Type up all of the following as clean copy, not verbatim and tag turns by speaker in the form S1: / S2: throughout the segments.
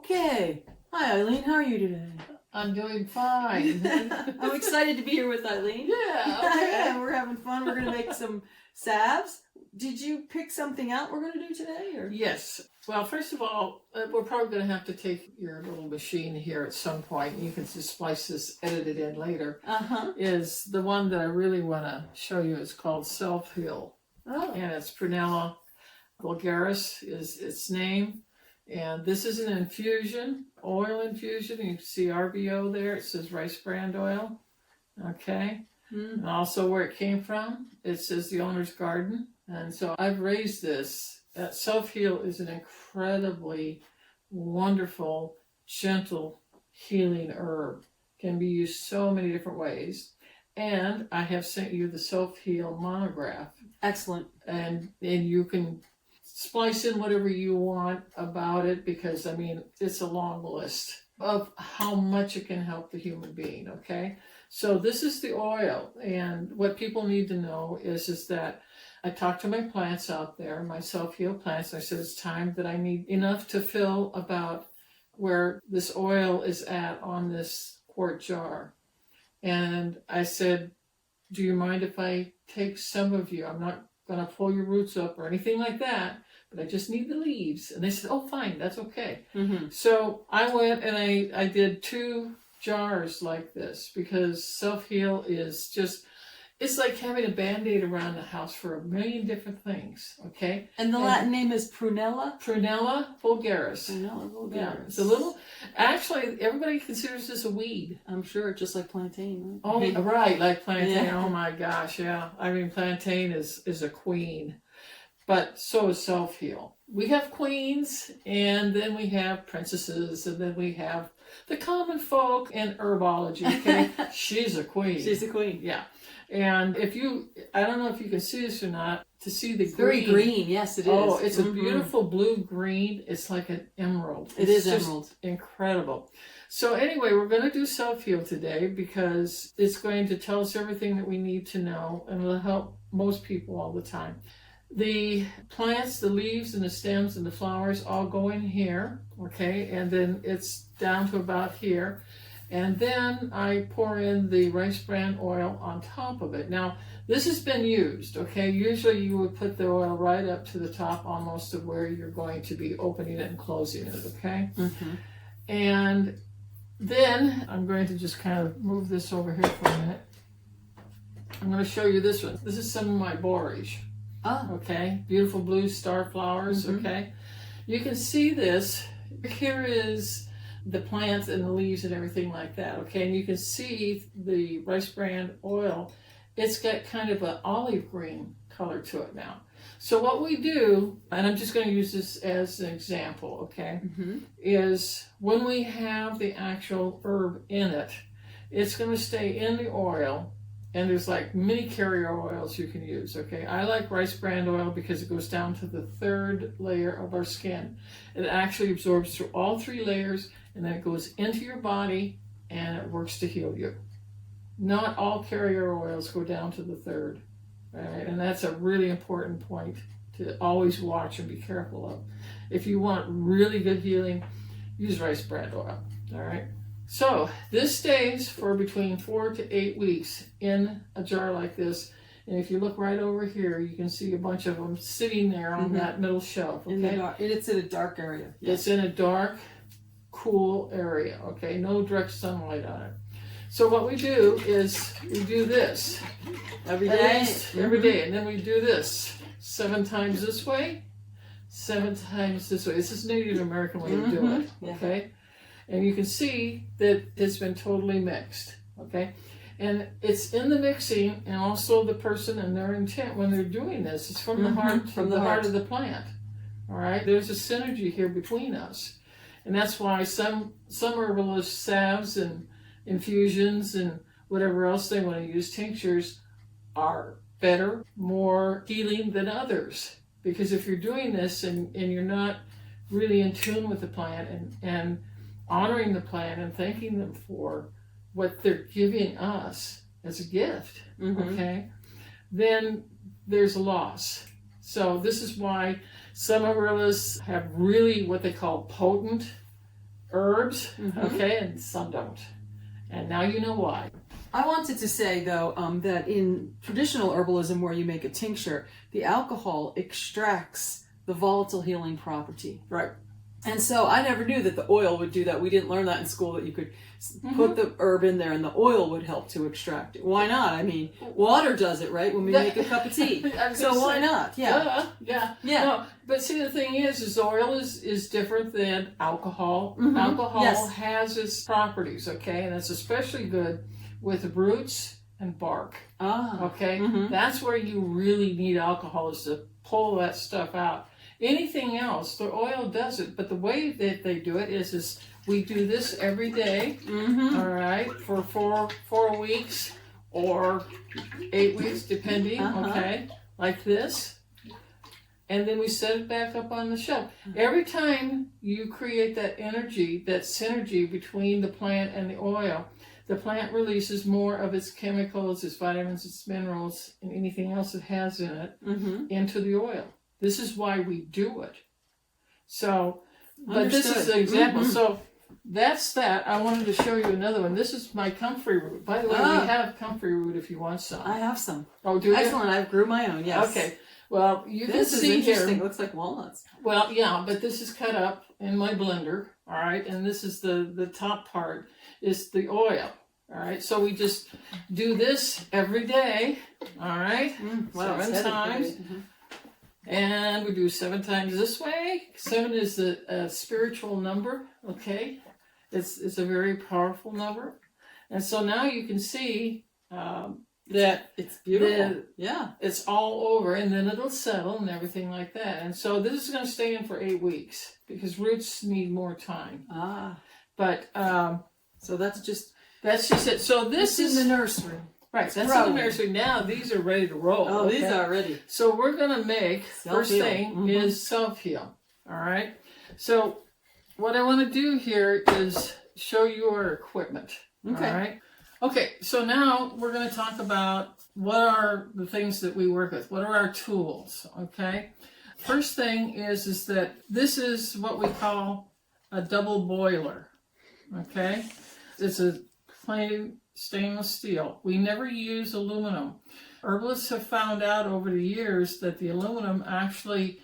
S1: Okay. Hi, Eileen. How are you today?
S2: I'm doing fine.
S1: I'm excited to be here with Eileen.
S2: Yeah, okay.
S1: Yeah, we're having fun. We're going to make some salves. Did you pick something out we're going to do today? Or?
S2: Yes. Well, first of all, we're probably going to have to take your little machine here at some point. You can just splice this, edit it in later. Is the one that I really want to show you is called Salve.
S1: Oh.
S2: And it's Prunella. Vulgaris is its name. And this is an infusion, oil infusion. You can see RVO there. It says rice bran oil. Okay. And also where it came from. It says the owner's garden. And so I've raised this. Salve is an incredibly wonderful, gentle, healing herb. Can be used so many different ways. And I have sent you the Salve monograph.
S1: Excellent.
S2: And you can splice in whatever you want about it, because I mean it's a long list of how much it can help the human being. Okay, so this is the oil, and what people need to know is that I talked to my plants out there, my self-heal plants. I said it's time that I need enough to fill about where this oil is at on this quart jar, and I said, do you mind if I take some of you? I'm not going to pull your roots up or anything like that, but I just need the leaves. And they said, oh, fine, that's okay. So I went and I did 2 jars like this, because self-heal is just, it's like having a Band-Aid around the house for a million different things, okay?
S1: And the Latin name is Prunella?
S2: Prunella vulgaris.
S1: Prunella vulgaris.
S2: Yeah, it's a little, actually, everybody considers this a weed.
S1: I'm sure, just like plantain.
S2: Oh, right, like plantain.
S1: Yeah.
S2: Oh my gosh, yeah. I mean, plantain is a queen, but so is self-heal. We have queens, and then we have princesses, and then we have the common folk and herbology, okay? She's a queen.
S1: She's a queen.
S2: Yeah. And if you, I don't know if you can see this or not, to see the green.
S1: Very green, yes, it is.
S2: Oh, it's a beautiful blue-green. It's like an emerald.
S1: It is emerald.
S2: Incredible. So anyway, we're going to do self-heal today, because it's going to tell us everything that we need to know, and it'll help most people all the time. The plants, the leaves, and the stems, and the flowers all go in here, okay? And then it's down to about here. And then I pour in the rice bran oil on top of it. Now, this has been used, okay? Usually you would put the oil right up to the top almost of where you're going to be opening it and closing it, okay? And then I'm going to just kind of move this over here for a minute. I'm going to show you this one. This is some of my borage.
S1: Oh.
S2: Okay, beautiful blue star flowers, okay? You can see this. Here is the plants and the leaves and everything like that, okay? And you can see the rice bran oil. It's got kind of an olive green color to it now. So what we do, and I'm just going to use this as an example, okay, is when we have the actual herb in it, it's going to stay in the oil. And there's like many carrier oils you can use, okay? I like rice bran oil because it goes down to the 3rd layer of our skin. It actually absorbs through all 3 layers, and then it goes into your body, and it works to heal you. Not all carrier oils go down to the 3rd, right? And that's a really important point to always watch and be careful of. If you want really good healing, use rice bran oil, all right? So this stays for between 4 to 8 weeks in a jar like this. And if you look right over here, you can see a bunch of them sitting there on that middle shelf. Okay?
S1: In the dark. It's in a dark area.
S2: It's in a dark, cool area. Okay, no direct sunlight on it. So what we do is we do this
S1: Every day.
S2: Every day, and then we do this 7 times this way, 7 times this way. This is Native American way to do it. Okay. And you can see that it's been totally mixed, okay? And it's in the mixing, and also the person and their intent when they're doing this. It's from the heart, from the heart of the plant, all right? There's a synergy here between us. And that's why some herbalists, salves and infusions and whatever else they want to use, tinctures, are better, more healing than others. Because if you're doing this and you're not really in tune with the plant and honoring the plant and thanking them for what they're giving us as a gift, okay, then there's a loss. So this is why some herbalists have really what they call potent herbs, okay, and some don't. And now you know why.
S1: I wanted to say, though, that in traditional herbalism where you make a tincture, the alcohol extracts the volatile healing property.
S2: Right.
S1: And so I never knew that the oil would do that. We didn't learn that in school, that you could put the herb in there and the oil would help to extract it. Why not? I mean, water does it, right, when we make a cup of tea. So why not? Yeah.
S2: Yeah.
S1: Yeah.
S2: No, but see, the thing is oil is different than alcohol.
S1: Mhm.
S2: Alcohol
S1: Yes.
S2: has its properties, okay? And it's especially good with roots and bark,
S1: Ah.
S2: okay?
S1: Mhm.
S2: That's where you really need alcohol, is to pull that stuff out. Anything else, the oil does it, but the way that they do it is we do this every day, all right, for four weeks or 8 weeks, depending, okay, like this. And then we set it back up on the shelf. Every time you create that energy, that synergy between the plant and the oil, the plant releases more of its chemicals, its vitamins, its minerals, and anything else it has in it into the oil. This is why we do it. So, but this is an example. So that's that. I wanted to show you another one. This is my comfrey root. By the way, we have comfrey root if you want some.
S1: I have some.
S2: Oh, do you?
S1: Excellent. I grew my own, yes.
S2: Okay. Well, you
S1: This
S2: can
S1: is
S2: see
S1: interesting.
S2: here.
S1: It looks like walnuts.
S2: Well, yeah, but this is cut up in my blender, all right? And this is the top part is the oil, all right? So we just do this every day, all right?
S1: Wow, it's
S2: 7
S1: heavy,
S2: times.
S1: heavy.
S2: And we do 7 times this way. 7 is a spiritual number, okay? It's a very powerful number. And so now you can see that
S1: It's beautiful. Yeah.
S2: it's all over, and then it'll settle and everything like that. And so this is going to stay in for 8 weeks because roots need more time.
S1: Ah.
S2: But
S1: So that's just
S2: it. So this is
S1: in the nursery.
S2: right. That's
S1: growing.
S2: in the nursery. Now these are ready to roll.
S1: Oh, these
S2: okay?
S1: are ready.
S2: So we're going to make, first
S1: Self-heal.
S2: thing is self-heal. All right. So what I want to do here is show you our equipment.
S1: Okay.
S2: All right. Okay. So now we're going to talk about what are the things that we work with. What are our tools? Okay. First thing is that this is what we call a double boiler. Okay. It's a plain stainless steel. We never use aluminum. Herbalists have found out over the years that the aluminum actually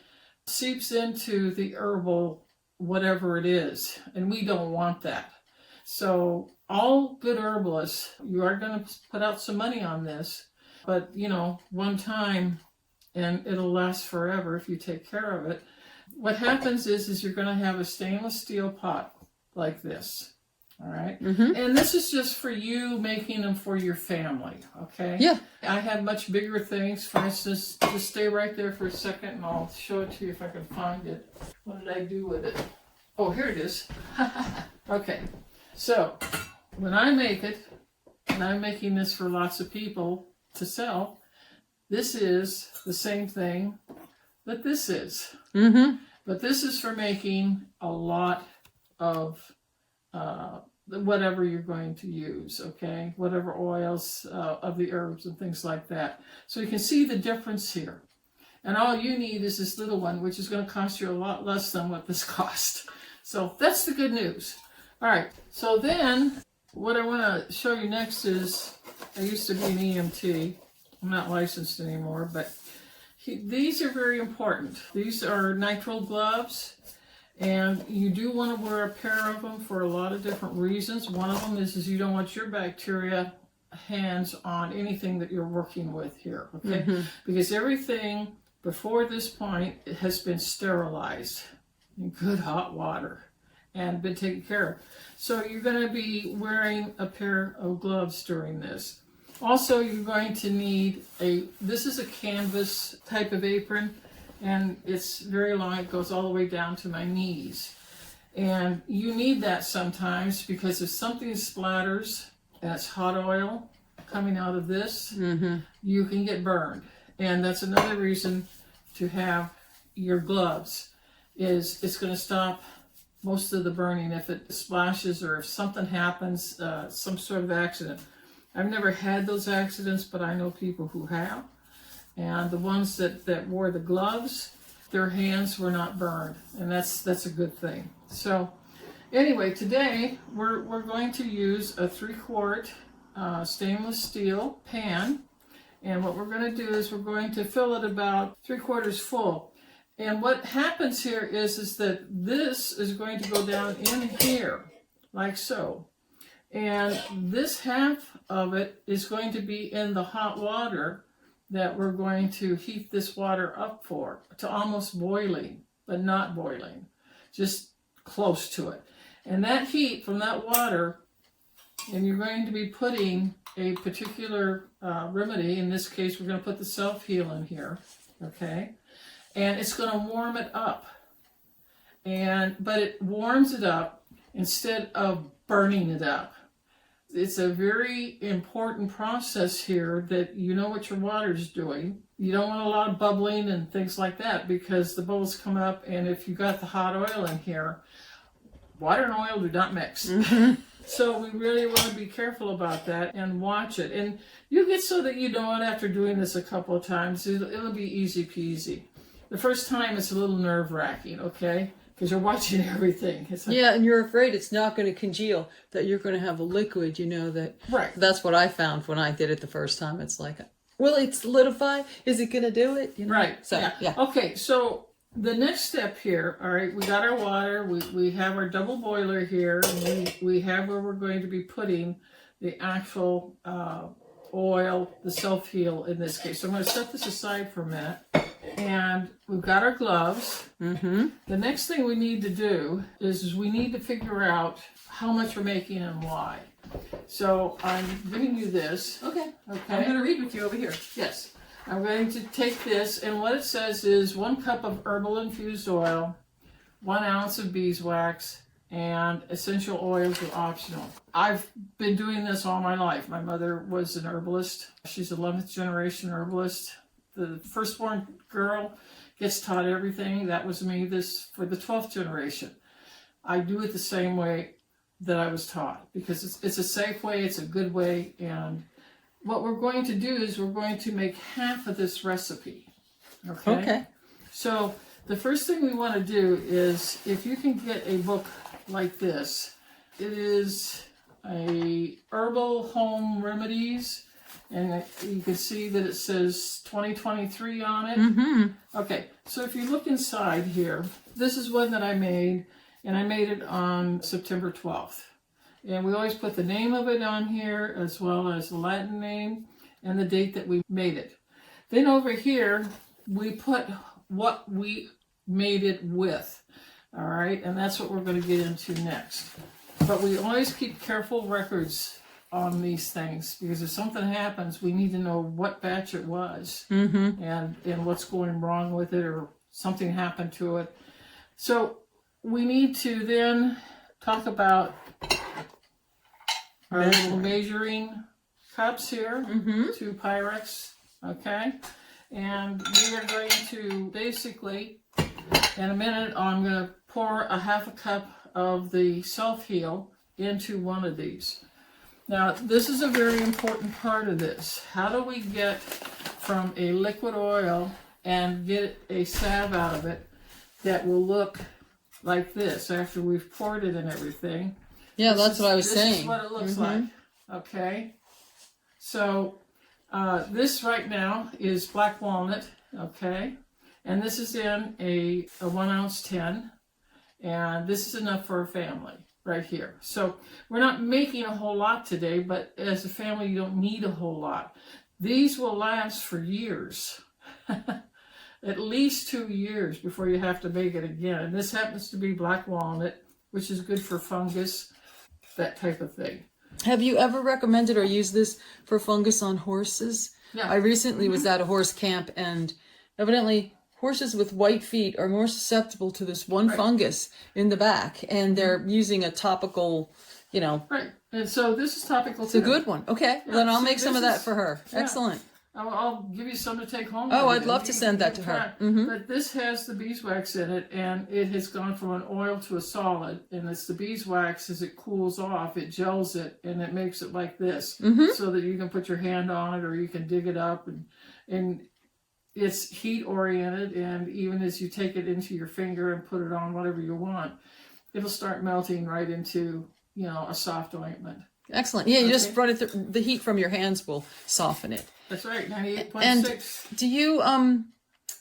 S2: seeps into the herbal whatever it is, and we don't want that. So all good herbalists, you are going to put out some money on this, but you know, one time, and it'll last forever if you take care of it. What happens is you're going to have a stainless steel pot like this. All right. And this is just for you making them for your family. Okay.
S1: Yeah.
S2: I have much bigger things. For instance, just stay right there for a second and I'll show it to you if I can find it. What did I do with it? Oh, here it is. Okay. So when I make it, and I'm making this for lots of people to sell, this is the same thing that this is. But this is for making a lot of whatever you're going to use, okay? Whatever oils of the herbs and things like that. So you can see the difference here. And all you need is this little one, which is going to cost you a lot less than what this cost. So that's the good news. All right, so then what I want to show you next is, I used to be an EMT. I'm not licensed anymore, but these are very important. These are nitrile gloves. And you do want to wear a pair of them for a lot of different reasons. One of them is you don't want your bacteria hands on anything that you're working with here, okay? Because everything before this point has been sterilized in good hot water and been taken care of. So you're going to be wearing a pair of gloves during this. Also, you're going to need this is a canvas type of apron. And it's very long, it goes all the way down to my knees. And you need that sometimes because if something splatters and it's hot oil coming out of this, you can get burned. And that's another reason to have your gloves, is it's going to stop most of the burning if it splashes or if something happens, some sort of accident. I've never had those accidents, but I know people who have. And the ones that wore the gloves, their hands were not burned, and that's a good thing. So Anyway, today we're going to use a 3-quart stainless steel pan. And what we're going to do is we're going to fill it about 3/4 full. And what happens here is that this is going to go down in here, like so. And this half of it is going to be in the hot water that we're going to heat this water up for, to almost boiling, but not boiling, just close to it. And that heat from that water, and you're going to be putting a particular remedy. In this case, we're going to put the self-heal in here, okay? And it's going to warm it up. But it warms it up instead of burning it up. It's a very important process here that you know what your water is doing. You don't want a lot of bubbling and things like that because the bubbles come up, and if you got the hot oil in here, water and oil do not mix. Mm-hmm. So we really want to be careful about that and watch it. And you get so that you know it after doing this a couple of times. It'll be easy peasy. The first time it's a little nerve-wracking, okay? Because you're watching everything.
S1: Yeah, and you're afraid it's not going to congeal, that you're going to have a liquid, you know, that...
S2: Right.
S1: That's what I found when I did it the first time. It's like, will it solidify? Is it going to do it? You know?
S2: Right.
S1: So, yeah.
S2: Okay, so the next step here, all right, we got our water, we have our double boiler here, and we have where we're going to be putting the actual oil, the self-heal in this case. So I'm going to set this aside for a minute. And we've got our gloves. Mm-hmm. The next thing we need to do is we need to figure out how much we're making and why. So I'm giving you this.
S1: Okay. I'm going to read with you over here.
S2: Yes. I'm going to take this, and what it says is 1 cup of herbal infused oil, 1 ounce of beeswax, and essential oils are optional. I've been doing this all my life. My mother was an herbalist. She's 11th generation herbalist. The firstborn girl gets taught everything. That was me for the 12th generation. I do it the same way that I was taught because it's a safe way, it's a good way, and what we're going to do is we're going to make half of this recipe. Okay? So the first thing we want to do is, if you can get a book like this, it is a Herbal Home Remedies, and you can see that it says 2023 on it. Mm-hmm. Okay, so if you look inside here, this is one that I made, and I made it on September 12th. And we always put the name of it on here, as well as the Latin name and the date that we made it. Then over here, we put what we made it with. All right, and that's what we're going to get into next. But we always keep careful records on these things, because if something happens, we need to know what batch it was, mm-hmm. and what's going wrong with it, or something happened to it. So we need to then talk about our little measuring cups here, mm-hmm. 2 Pyrex, okay? And we are going to basically, in a minute, I'm going to pour a 1/2 cup of the self-heal into one of these. Now, this is a very important part of this. How do we get from a liquid oil and get a salve out of it that will look like this after we've poured it and everything?
S1: Yeah, that's what I was saying.
S2: This is what it looks like. Okay. So this right now is black walnut. Okay. And this is in a 1 ounce tin. And this is enough for a family right here. So we're not making a whole lot today, but as a family, you don't need a whole lot. These will last for years. At least 2 years before you have to make it again. And this happens to be black walnut, which is good for fungus, that type of thing.
S1: Have you ever recommended or used this for fungus on horses?
S2: Yeah.
S1: I recently was at a horse camp, and evidently horses with white feet are more susceptible to this one fungus in the back, and they're using a topical,
S2: Right. And so this is topical
S1: too. It's a good one. Okay. Yeah, then I'll make some of that for her. Yeah. Excellent.
S2: I'll give you some to take home.
S1: Oh, I'd love to send that to her. Mm-hmm.
S2: But this has the beeswax in it, and it has gone from an oil to a solid. And it's the beeswax, as it cools off, it gels it, and it makes it like this, mm-hmm. so that you can put your hand on it, or you can dig it up. And it's heat oriented, and even as you take it into your finger and put it on whatever you want, it'll start melting right into, a soft ointment.
S1: Excellent. Yeah, you just run it through. The heat from your hands will soften it.
S2: That's right, 98.6.
S1: And do you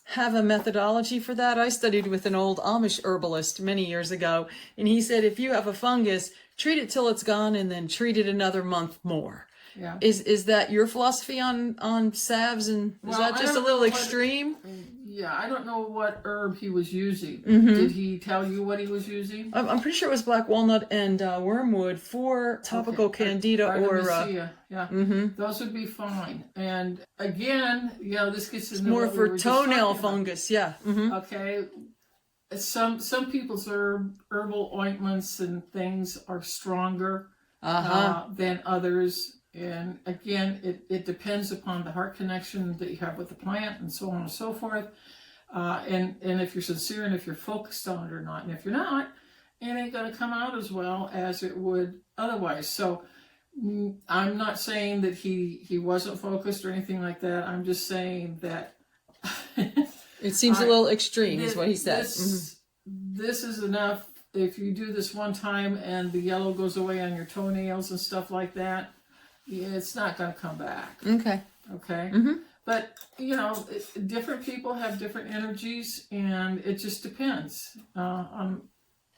S1: have a methodology for that? I studied with an old Amish herbalist many years ago, and he said if you have a fungus, treat it till it's gone and then treat it another month more.
S2: Yeah.
S1: Is that your philosophy on salves, and is that just a little extreme?
S2: Yeah, I don't know what herb he was using. Did he tell you what he was using?
S1: I'm pretty sure it was black walnut and wormwood for topical candida
S2: Artemisia, yeah. Those would be fine. And again, this gets into
S1: more
S2: what
S1: for
S2: we were just
S1: toenail
S2: talking
S1: fungus.
S2: about.
S1: Yeah.
S2: Okay. Some people's herbal ointments and things are stronger than others. And again, it depends upon the heart connection that you have with the plant and so on and so forth. And if you're sincere and if you're focused on it or not. And if you're not, it ain't going to come out as well as it would otherwise. So I'm not saying that he wasn't focused or anything like that. I'm just saying that
S1: it seems a little extreme is what he said.
S2: This is enough. If you do this one time and the yellow goes away on your toenails and stuff like that, it's not going to come back. Okay. But, different people have different energies, and it just depends on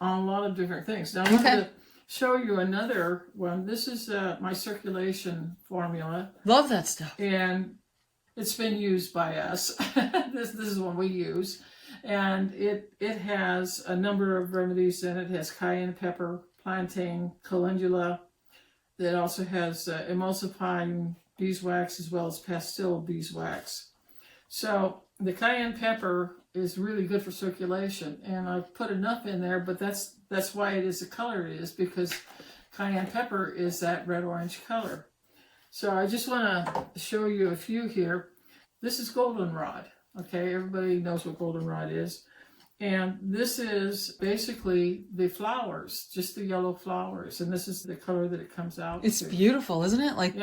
S2: a lot of different things. Now, I'm going to show you another one. This is my circulation formula.
S1: Love that stuff.
S2: And it's been used by us. This is one we use. And it has a number of remedies in it. It has cayenne pepper, plantain, calendula. It also has emulsifying beeswax as well as pastille beeswax. So the cayenne pepper is really good for circulation, and I've put enough in there, but that's why it is the color it is, because cayenne pepper is that red-orange color. So I just want to show you a few here. This is goldenrod. Okay, everybody knows what goldenrod is. And this is basically the flowers, just the yellow flowers. And this is the color that it comes out.
S1: It's beautiful, isn't it? Like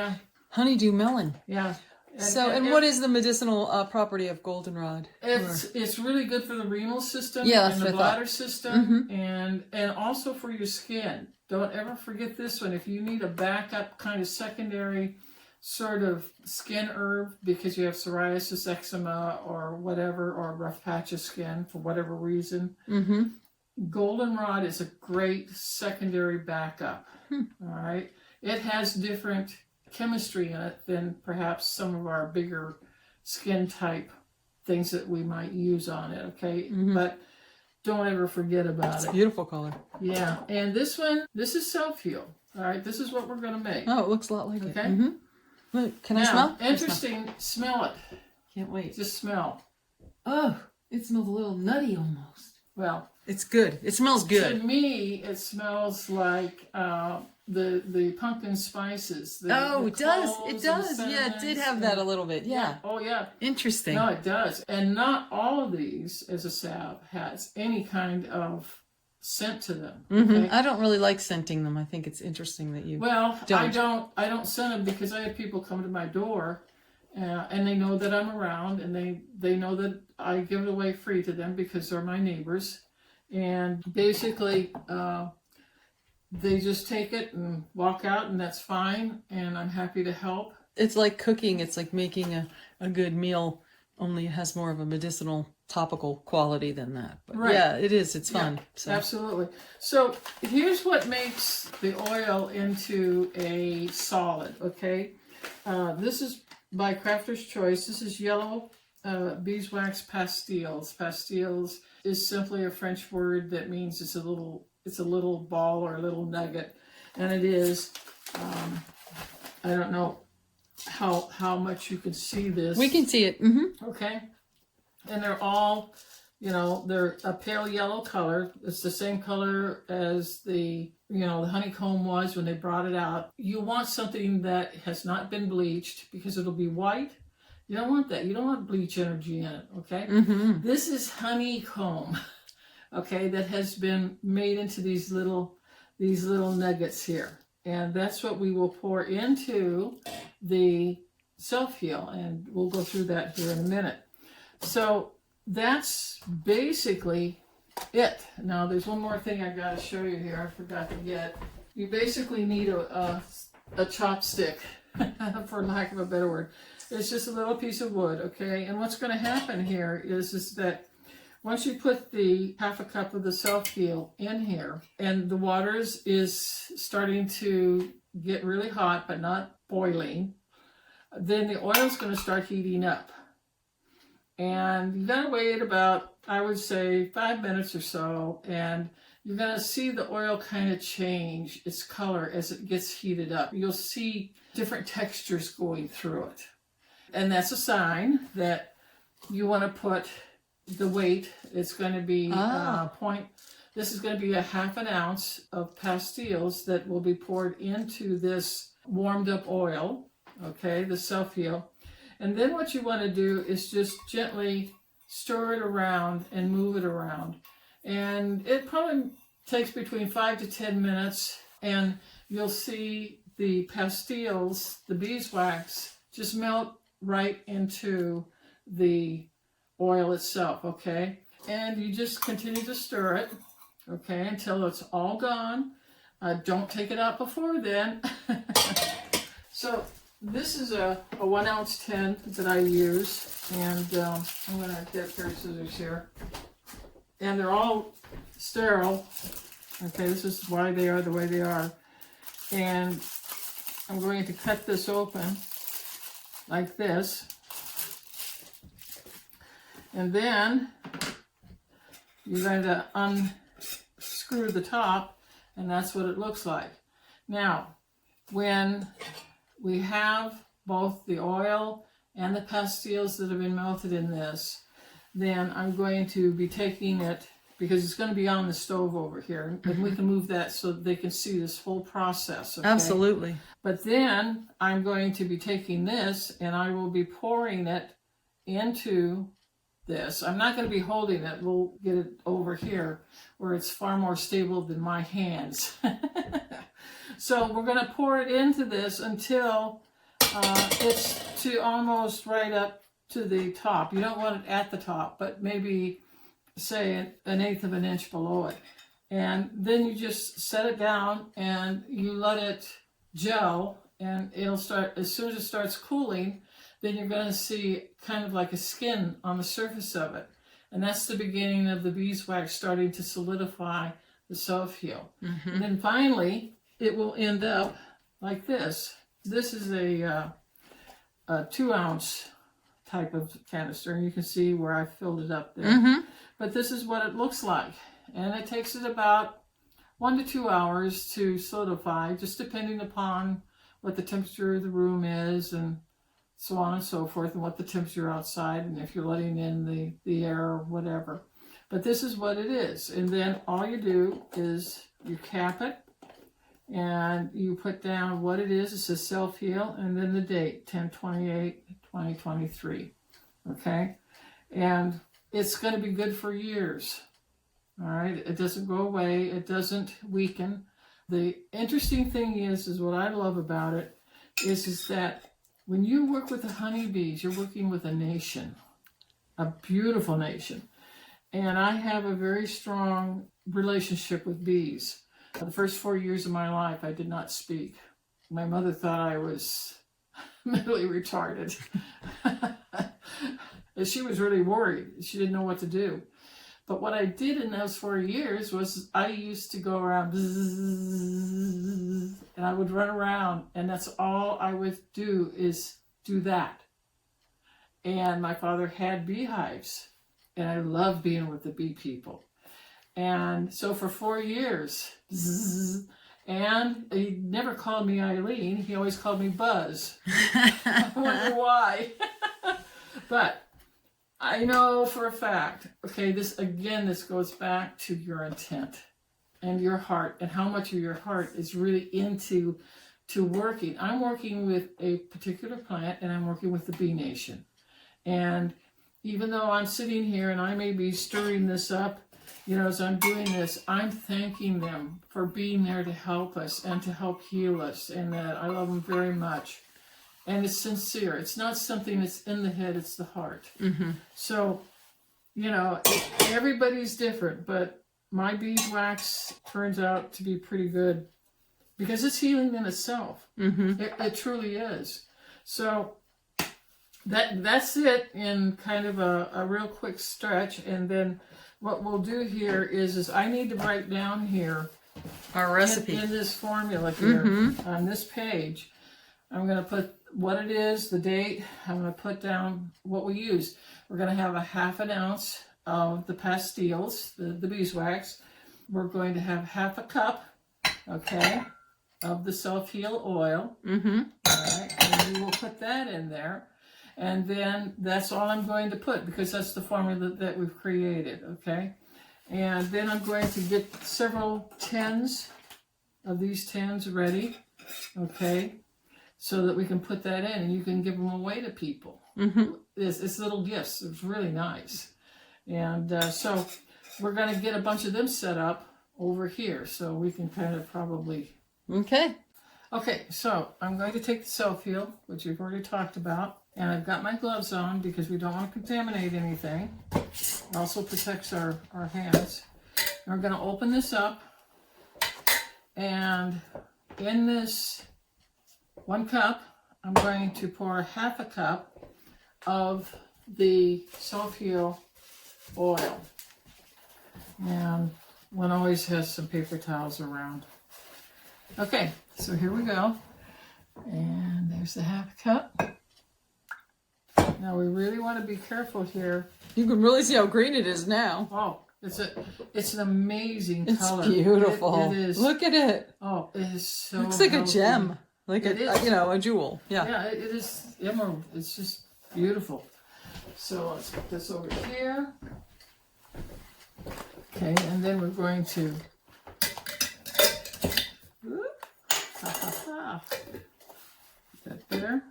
S1: honeydew melon.
S2: Yeah.
S1: And what is the medicinal property of goldenrod?
S2: It's really good for the renal system
S1: and
S2: the bladder system and also for your skin. Don't ever forget this one. If you need a backup kind of secondary sort of skin herb because you have psoriasis, eczema, or whatever, or a rough patch of skin for whatever reason, goldenrod is a great secondary backup. All right. It has different chemistry in it than perhaps some of our bigger skin type things that we might use on it. Okay. But don't ever forget about it.
S1: It's a beautiful color.
S2: Yeah. And this is self-heal. All right. This is what we're going to make.
S1: Oh, it looks a lot like it.
S2: Okay.
S1: Look, can I smell?
S2: Interesting. Smell it.
S1: Can't wait.
S2: Just smell.
S1: Oh, it smells a little nutty almost.
S2: Well,
S1: it's good. It smells good.
S2: To me, it smells like the pumpkin spices.
S1: It does. It does. Yeah, it did have that a little bit. Yeah.
S2: Oh, yeah.
S1: Interesting.
S2: No, it does. And not all of these, as a salve, has any kind of scent to them. Okay?
S1: I don't really like scenting them. I think it's interesting that you don't.
S2: I don't scent them because I have people come to my door and they know that I'm around, and they know that I give it away free to them because they're my neighbors. And basically, they just take it and walk out, and that's fine, and I'm happy to help.
S1: It's like cooking. It's like making a good meal, only it has more of a medicinal topical quality than that. But yeah, it is. It's fun.
S2: Yeah,
S1: so.
S2: Absolutely. So here's what makes the oil into a solid, okay? This is by Crafter's Choice. This is yellow beeswax pastilles. Pastilles is simply a French word that means it's a little ball or a little nugget. And it is, I don't know how much you can see this.
S1: We can see it.
S2: Okay. And they're all, they're a pale yellow color. It's the same color as the honeycomb was when they brought it out. You want something that has not been bleached because it'll be white. You don't want that. You don't want bleach energy in it, okay? This is honeycomb, okay, that has been made into these little nuggets here. And that's what we will pour into the self-heal. And we'll go through that here in a minute. So that's basically it. Now, there's one more thing I got to show you here. I forgot to get. You basically need a chopstick, for lack of a better word. It's just a little piece of wood, okay? And what's going to happen here is that once you put the half a cup of the self-heal in here, and the water is starting to get really hot, but not boiling, then the oil is going to start heating up. And you got to wait about, I would say, 5 minutes or so, and you're going to see the oil kind of change its color as it gets heated up. You'll see different textures going through it. And that's a sign that you want to put the weight. It's going to be this is going to be a half an ounce of pastilles that will be poured into this warmed up oil, okay, the self-heal. And then what you want to do is just gently stir it around and move it around. And it probably takes between 5 to 10 minutes, and you'll see the pastilles, the beeswax, just melt right into the oil itself, okay? And you just continue to stir it, okay, until it's all gone. Don't take it out before then. So this is a 1 ounce tin that I use, and I'm going to get a pair of scissors here. And they're all sterile. Okay, this is why they are the way they are. And I'm going to cut this open like this. And then you're going to unscrew the top, and that's what it looks like. Now, when we have both the oil and the pastilles that have been melted in this, then I'm going to be taking it, because it's going to be on the stove over here, and we can move that so they can see this whole process. Okay?
S1: Absolutely.
S2: But then I'm going to be taking this, and I will be pouring it into this. I'm not going to be holding it. We'll get it over here where it's far more stable than my hands. So we're going to pour it into this until it's to almost right up to the top. You don't want it at the top, but maybe say 1/8 of an inch below it. And then you just set it down and you let it gel, and it'll start, as soon as it starts cooling, then you're going to see kind of like a skin on the surface of it. And that's the beginning of the beeswax starting to solidify the self-heal. Mm-hmm. And then finally, it will end up like this. This is a 2 ounce type of canister, and you can see where I filled it up there. Mm-hmm. But this is what it looks like. And it takes it about 1 to 2 hours to solidify, just depending upon what the temperature of the room is, and so on and so forth, and what the temperature outside, and if you're letting in the air or whatever. But this is what it is. And then all you do is you cap it, and you put down what it is. It says self-heal, and then the date, 10/28/2023. Okay? And it's going to be good for years. All right? It doesn't go away. It doesn't weaken. The interesting thing is what I love about it is that when you work with the honeybees, you're working with a nation, a beautiful nation. And I have a very strong relationship with bees. The first 4 years of my life, I did not speak. My mother thought I was mentally retarded. She was really worried. She didn't know what to do. But what I did in those 4 years was I used to go around, and I would run around, and that's all I would do is do that. And my father had beehives, and I loved being with the bee people. And so for 4 years, and he never called me Eileen. He always called me Buzz. I wonder why. But I know for a fact, okay, this goes back to your intent and your heart, and how much of your heart is really into working. I'm working with a particular plant, and I'm working with the bee nation. And even though I'm sitting here and I may be stirring this up, as I'm doing this, I'm thanking them for being there to help us and to help heal us, and that I love them very much. And it's sincere. It's not something that's in the head, it's the heart. Mm-hmm. So, you know, everybody's different, but my beeswax turns out to be pretty good because it's healing in itself. It truly is. So that's it in kind of a real quick stretch. And then what we'll do here is I need to write down here
S1: our recipe
S2: in this formula here on this page. I'm going to put what it is, the date. I'm going to put down what we use. We're going to have a half an ounce of the pastilles, the beeswax. We're going to have half a cup, okay, of the self-heal oil. All right, and we will put that in there. And then that's all I'm going to put because that's the formula that we've created, okay? And then I'm going to get several tins of these tins ready, okay, so that we can put that in and you can give them away to people. It's little gifts. It's really nice. And so we're going to get a bunch of them set up over here so we can kind of probably... Okay, so I'm going to take the self-heal, which we've already talked about. And I've got my gloves on because we don't want to contaminate anything. It also protects our hands. And we're going to open this up. And in this 1 cup, I'm going to pour half a cup of the self-heal oil. And one always has some paper towels around. Okay, so here we go. And there's the half cup. Now we really want to be careful here.
S1: You can really see how green it is now.
S2: Oh, it's an amazing color.
S1: It's beautiful.
S2: It is.
S1: Look at it.
S2: Oh, it is so.
S1: Looks like
S2: healthy.
S1: a gem, like
S2: it is.
S1: a jewel. Yeah.
S2: Yeah, it is emerald. It's just beautiful. So let's put this over here. Okay, and then we're going to. Put that there.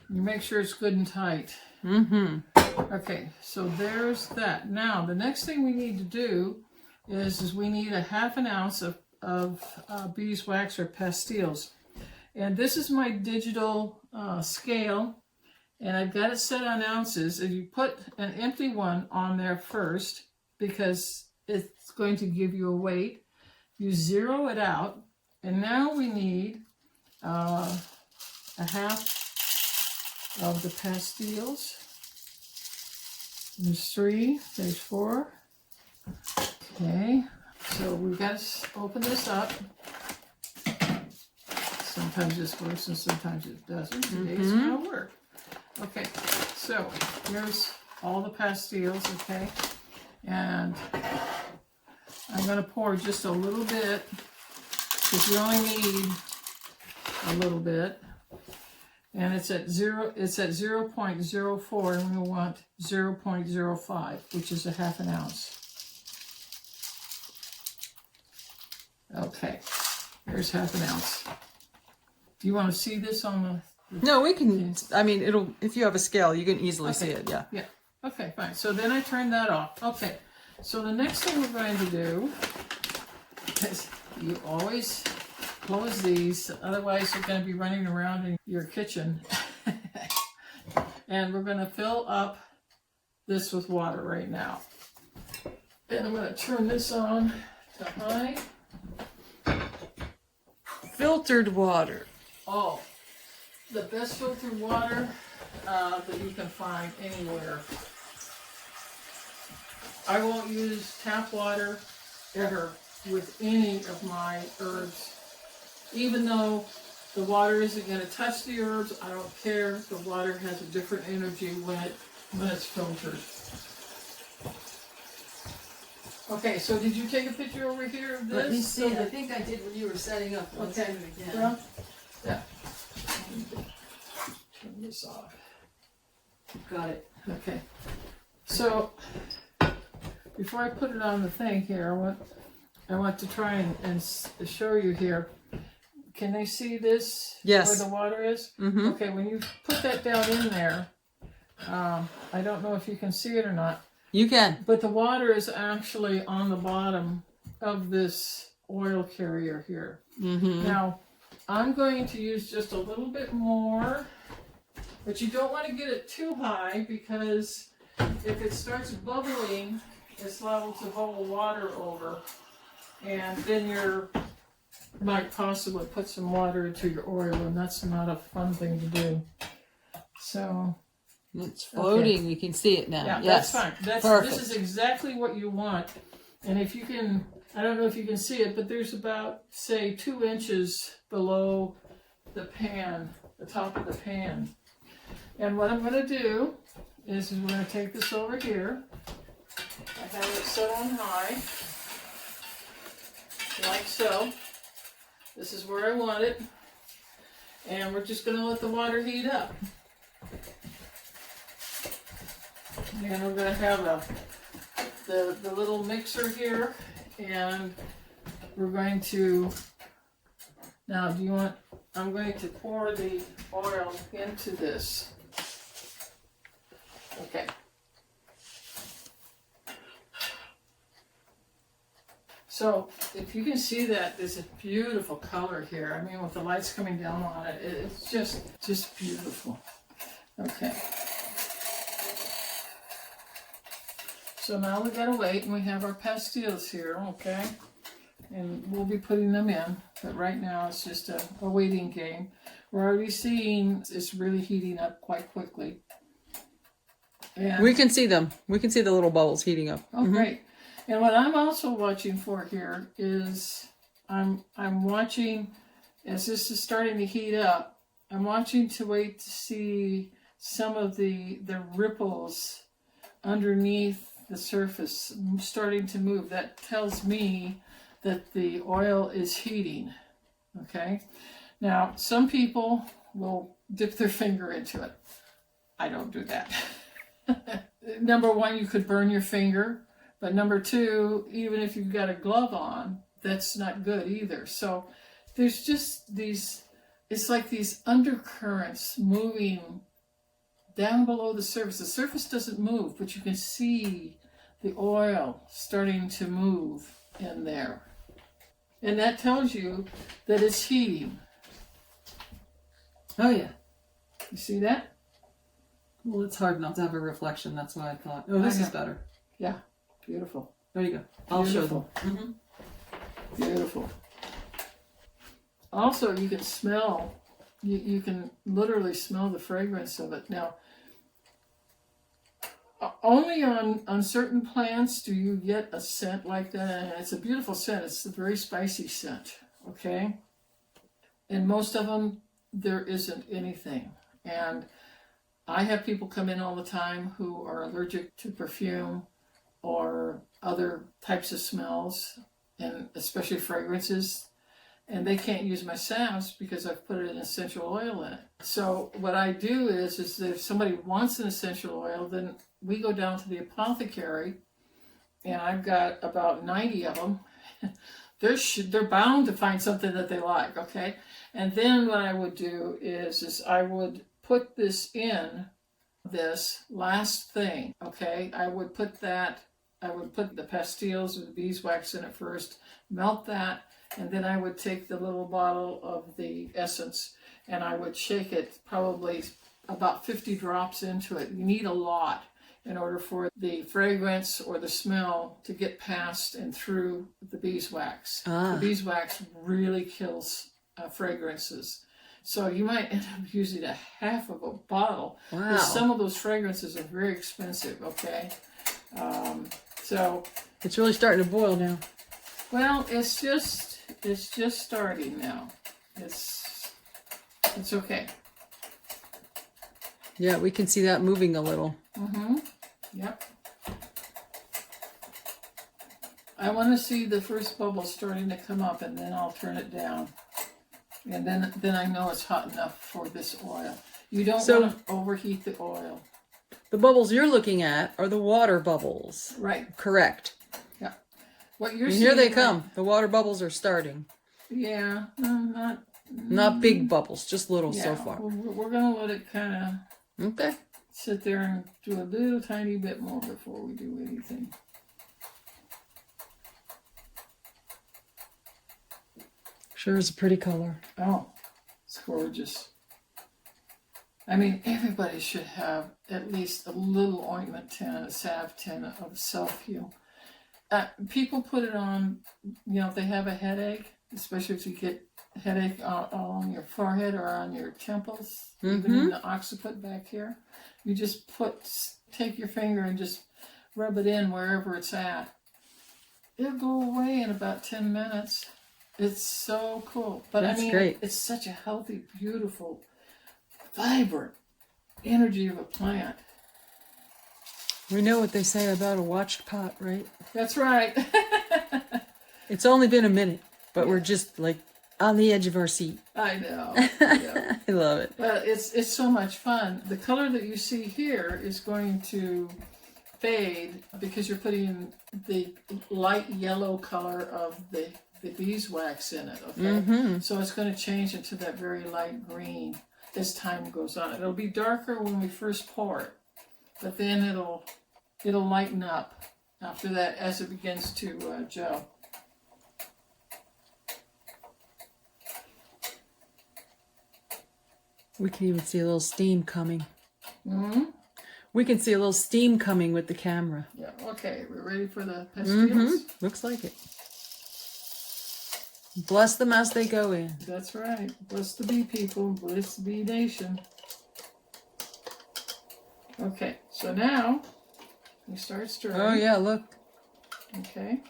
S2: You make sure it's good and tight. Okay, so there's that. Now, the next thing we need to do is we need a half an ounce of beeswax or pastilles. And this is my digital scale, and I've got it set on ounces. And you put an empty one on there first because it's going to give you a weight. You zero it out, and now we need a half of the pastilles. There's 3, there's 4. Okay, so we've got to open this up. Sometimes this works and sometimes it doesn't. Today's gonna work. Okay, so here's all the pastilles, okay? And I'm gonna pour just a little bit because you only need a little bit. And it's at 0.04, and we want 0.05, which is a half an ounce. Okay, there's half an ounce. Do you want to see this on the...
S1: No, we can, I mean, it'll, if you have a scale, you can easily see it, yeah.
S2: Yeah, okay, fine. So then I turn that off. Okay, so the next thing we're going to do is you always close these, otherwise you're going to be running around in your kitchen. And we're going to fill up this with water right now. And I'm going to turn this on to high.
S1: Filtered water.
S2: Oh, the best filtered water that you can find anywhere. I won't use tap water ever with any of my herbs. Even though the water isn't going to touch the herbs, I don't care. The water has a different energy when it's filtered. Okay, so did you take a picture over here of this?
S1: Let me see. I think I did when you were setting up. Let's do it again.
S2: Well, yeah. Turn this off.
S1: Got it.
S2: Okay. So before I put it on the thing here, I want to try and show you here. Can they see this?
S1: Yes.
S2: Where the water is?
S1: Mm-hmm.
S2: Okay, when you put that down in there, I don't know if you can see it or not.
S1: You can.
S2: But the water is actually on the bottom of this oil carrier here.
S1: Mm-hmm.
S2: Now, I'm going to use just a little bit more, but you don't want to get it too high because if it starts bubbling, it's liable to bubble water over, and then you might possibly put some water into your oil, and that's not a fun thing to do. So
S1: it's floating. Okay. You can see it now.
S2: Yeah,
S1: yes.
S2: That's fine. This is exactly what you want. And if you can, I don't know if you can see it, but there's about, say, 2 inches below the pan, the top of the pan. And what I'm going to do is we're going to take this over here. I have it set on high, like so. This is where I want it. And we're just going to let the water heat up. And we're going to have the little mixer here, and we're going to, now I'm going to pour the oil into this. Okay. So if you can see that, there's a beautiful color here. I mean, with the lights coming down on it, it's just beautiful. Okay. So now we gotta wait, and we have our pastilles here, okay? And we'll be putting them in, but right now it's just a waiting game. We're already seeing it's really heating up quite quickly. And
S1: we can see them. We can see the little bubbles heating up.
S2: Oh, great. And what I'm also watching for here is I'm watching, as this is starting to heat up, I'm watching to wait to see some of the ripples underneath the surface starting to move. That tells me that the oil is heating. Okay? Now, some people will dip their finger into it. I don't do that. Number one, you could burn your finger. But number two, even if you've got a glove on, that's not good either. So there's just these, it's like these undercurrents moving down below the surface. The surface doesn't move, but you can see the oil starting to move in there. And that tells you that it's heating.
S1: Oh, yeah.
S2: You see that?
S1: Well, it's hard not to have a reflection. That's why I thought, oh, this is better.
S2: Yeah. Beautiful.
S1: There you go. I'll show them.
S2: Beautiful. Also, you can smell, you can literally smell the fragrance of it. Now, only on certain plants do you get a scent like that. And it's a beautiful scent. It's a very spicy scent, okay? And most of them, there isn't anything. And I have people come in all the time who are allergic to perfume or other types of smells, and especially fragrances, and they can't use my salves because I've put an essential oil in it. So what I do is that if somebody wants an essential oil, then we go down to the apothecary, and I've got about 90 of them. They're bound to find something that they like, okay? And then what I would do is I would put this in this last thing, okay? I would put the pastilles with the beeswax in it first, melt that, and then I would take the little bottle of the essence and I would shake it, probably about 50 drops into it. You need a lot in order for the fragrance or the smell to get past and through the beeswax. The beeswax really kills fragrances. So you might end up using a half of a bottle.
S1: Wow.
S2: Because some of those fragrances are very expensive, okay? So
S1: it's really starting to boil now.
S2: Well, it's just starting now. It's okay.
S1: Yeah, we can see that moving a little.
S2: Yep. I want to see the first bubble starting to come up, and then I'll turn it down. And then I know it's hot enough for this oil. You don't want to overheat the oil.
S1: The bubbles you're looking at are the water bubbles.
S2: Right.
S1: Correct.
S2: Yeah. What you're
S1: and
S2: seeing,
S1: here they come. The water bubbles are starting.
S2: Yeah.
S1: Not big bubbles, just little so far.
S2: We're going to let it kind
S1: of
S2: sit there and do a little tiny bit more before we do anything.
S1: Sure is a pretty color.
S2: Oh, it's gorgeous. I mean, everybody should have at least a little ointment tin, a salve tin of self-heal. People put it on, if they have a headache, especially if you get a headache on your forehead or on your temples, even in the occiput back here. You just take your finger and just rub it in wherever it's at. It'll go away in about 10 minutes. It's so cool. But
S1: That's
S2: I mean,
S1: great.
S2: It's such a healthy, beautiful, vibrant energy of a plant.
S1: We know what they say about a watched pot, right?
S2: That's right.
S1: It's only been a minute, but we're just like on the edge of our seat.
S2: I know.
S1: I love it.
S2: But it's so much fun. The color that you see here is going to fade because you're putting the light yellow color of the beeswax in it, okay? So it's going to change into that very light green as time goes on. It'll be darker when we first pour it, but then it'll lighten up after that as it begins to gel.
S1: We can even see a little steam coming. We can see a little steam coming with the camera.
S2: Yeah, okay. We're ready for the pastilles?
S1: Looks like it. Bless them as they go in.
S2: That's right. Bless the bee people. Bless the bee nation. Okay, so now you start stirring.
S1: Oh, yeah, look.
S2: Okay.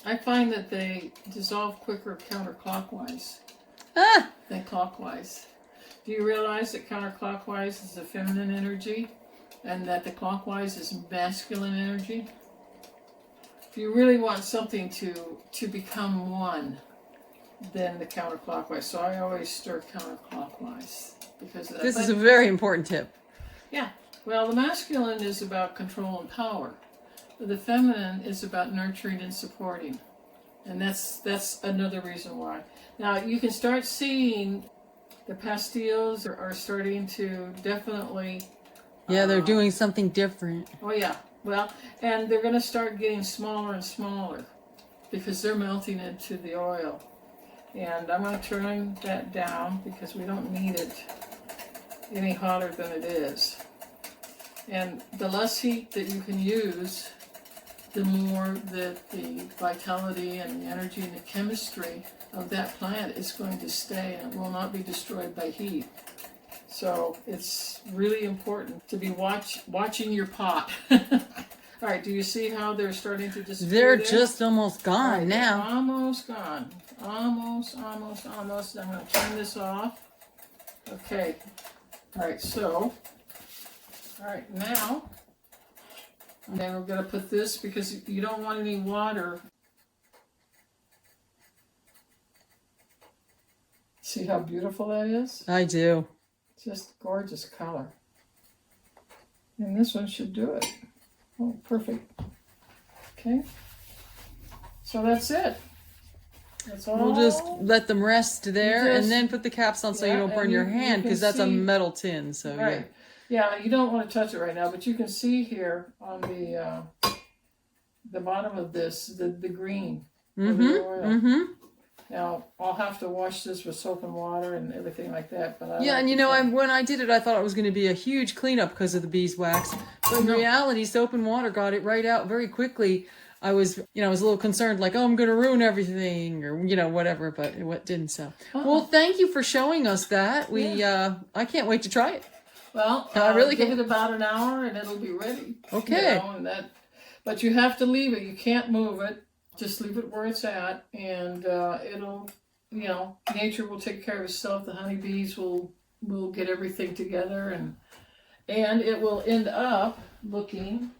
S2: I find that they dissolve quicker counterclockwise than clockwise. Do you realize that counterclockwise is a feminine energy and that the clockwise is masculine energy? If you really want something to become one, then the counterclockwise. So I always stir counterclockwise because of that.
S1: This is a very important tip.
S2: Yeah. Well, the masculine is about control and power. The feminine is about nurturing and supporting. And that's another reason why. Now, you can start seeing the pastilles are starting to definitely...
S1: Yeah, they're doing something different.
S2: Oh, yeah. Well, and they're going to start getting smaller and smaller because they're melting into the oil. And I'm going to turn that down because we don't need it any hotter than it is. And the less heat that you can use, the more that the vitality and the energy and the chemistry of that plant is going to stay and it will not be destroyed by heat. So it's really important to be watching your pot. All right, do you see how they're starting to disappear?
S1: They're just almost gone now.
S2: Almost gone. Almost. I'm going to turn this off. Okay. All right, so, now, and then we're going to put this because you don't want any water. See how beautiful that is?
S1: I do.
S2: Just gorgeous color. And this one should do it. Oh, perfect. Okay. So that's it. That's all.
S1: We'll just let them rest there and then put the caps on so you don't burn your hand because that's a metal tin. So
S2: right. Yeah, you don't want to touch it right now, but you can see here on the bottom of this the green. The oil. Now, I'll have to wash this with soap and water and everything like that. But
S1: and when I did it, I thought it was going to be a huge cleanup because of the beeswax. But in reality, soap and water got it right out very quickly. I was a little concerned, like, oh, I'm going to ruin everything or, whatever, but it didn't so. Well, thank you for showing us that. I can't wait to try it.
S2: Well,
S1: I really
S2: give it about an hour and it'll be ready.
S1: Okay.
S2: But you have to leave it. You can't move it. Just leave it where it's at, and it'll, nature will take care of itself. The honeybees will get everything together, and it will end up looking.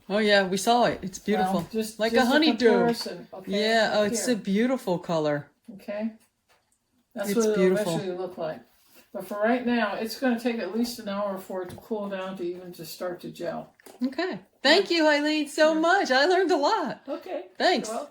S1: Oh yeah, we saw it. It's beautiful,
S2: just
S1: a honeydew.
S2: Okay,
S1: yeah. Oh, it's a beautiful color.
S2: Okay. That's what it'll eventually look like. But for right now, it's going to take at least an hour for it to cool down to even just start to gel.
S1: Okay. Thank you, Eileen, so much. I learned a lot.
S2: Okay.
S1: Thanks.
S2: Well,